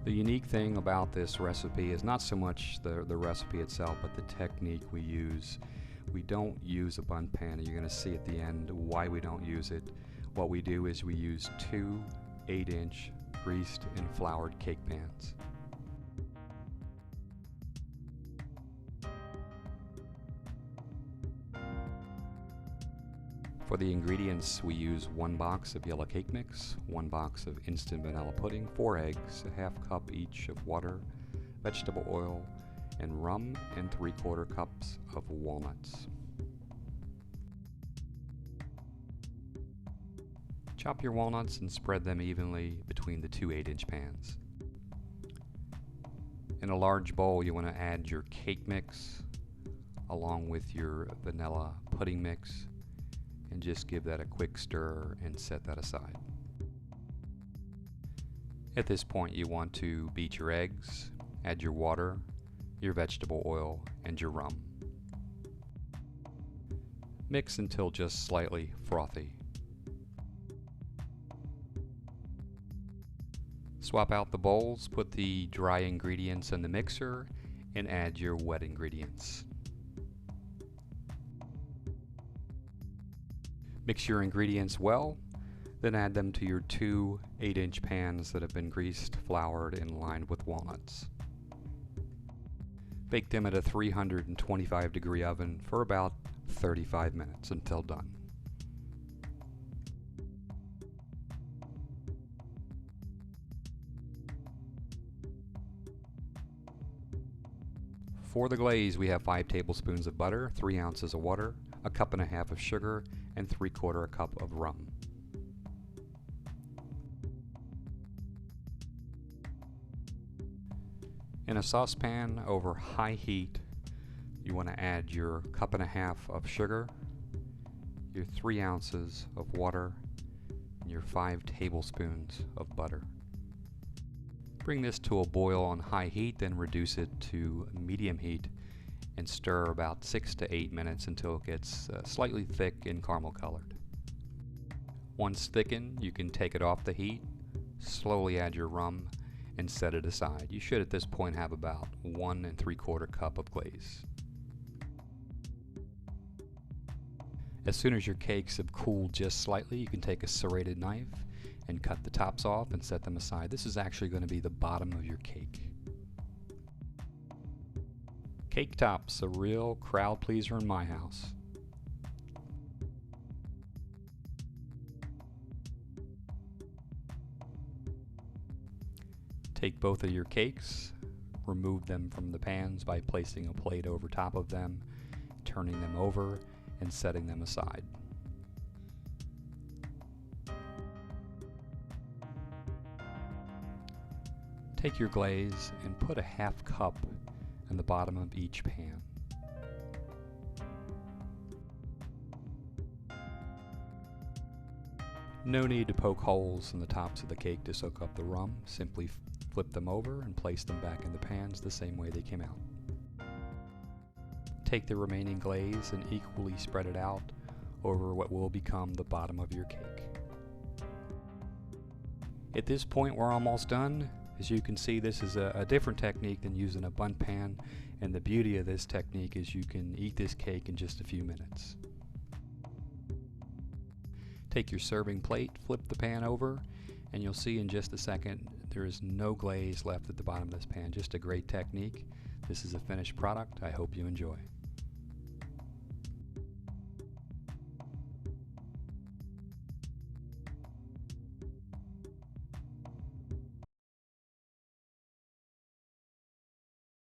The unique thing about this recipe is not so much the recipe itself, but the technique we use. We don't use a bundt pan. You're going to see at the end why we don't use it. What we do is we use two 8-inch greased and floured cake pans. For the ingredients, we use 1 box of yellow cake mix, 1 box of instant vanilla pudding, 4 eggs, a half cup each of water, vegetable oil, and rum, and 3/4 cups of walnuts. Chop your walnuts and spread them evenly between the two 8-inch pans. In a large bowl, you want to add your cake mix along with your vanilla pudding mix, and just give that a quick stir and set that aside. At this point, you want to beat your eggs, add your water, your vegetable oil, and your rum. Mix until just slightly frothy. Swap out the bowls, put the dry ingredients in the mixer, and add your wet ingredients. Mix your ingredients well, then add them to your two 8-inch pans that have been greased, floured, and lined with walnuts. Bake them at a 325-degree oven for about 35 minutes until done. For the glaze, we have 5 tablespoons of butter, 3 ounces of water, a 1.5 cups of sugar, and 3/4 cup of rum. In a saucepan over high heat, you want to add your 1.5 cups of sugar, your 3 ounces of water, and your 5 tablespoons of butter. Bring this to a boil on high heat, then reduce it to medium heat and stir about 6 to 8 minutes until it gets slightly thick and caramel colored. Once thickened, you can take it off the heat, slowly add your rum, and set it aside. You should at this point have about 1 3/4 cup of glaze. As soon as your cakes have cooled just slightly, you can take a serrated knife and cut the tops off and set them aside. This is actually going to be the bottom of your cake. Cake tops, a real crowd pleaser in my house. Take both of your cakes, remove them from the pans by placing a plate over top of them, turning them over, and setting them aside. Take your glaze and put a 1/2 cup in the bottom of each pan. No need to poke holes in the tops of the cake to soak up the rum. Simply flip them over and place them back in the pans the same way they came out. Take the remaining glaze and equally spread it out over what will become the bottom of your cake. At this point, we're almost done. As you can see, this is a different technique than using a bundt pan, and the beauty of this technique is you can eat this cake in just a few minutes. Take your serving plate, flip the pan over, and you'll see in just a second there is no glaze left at the bottom of this pan. Just a great technique. This is a finished product. I hope you enjoy.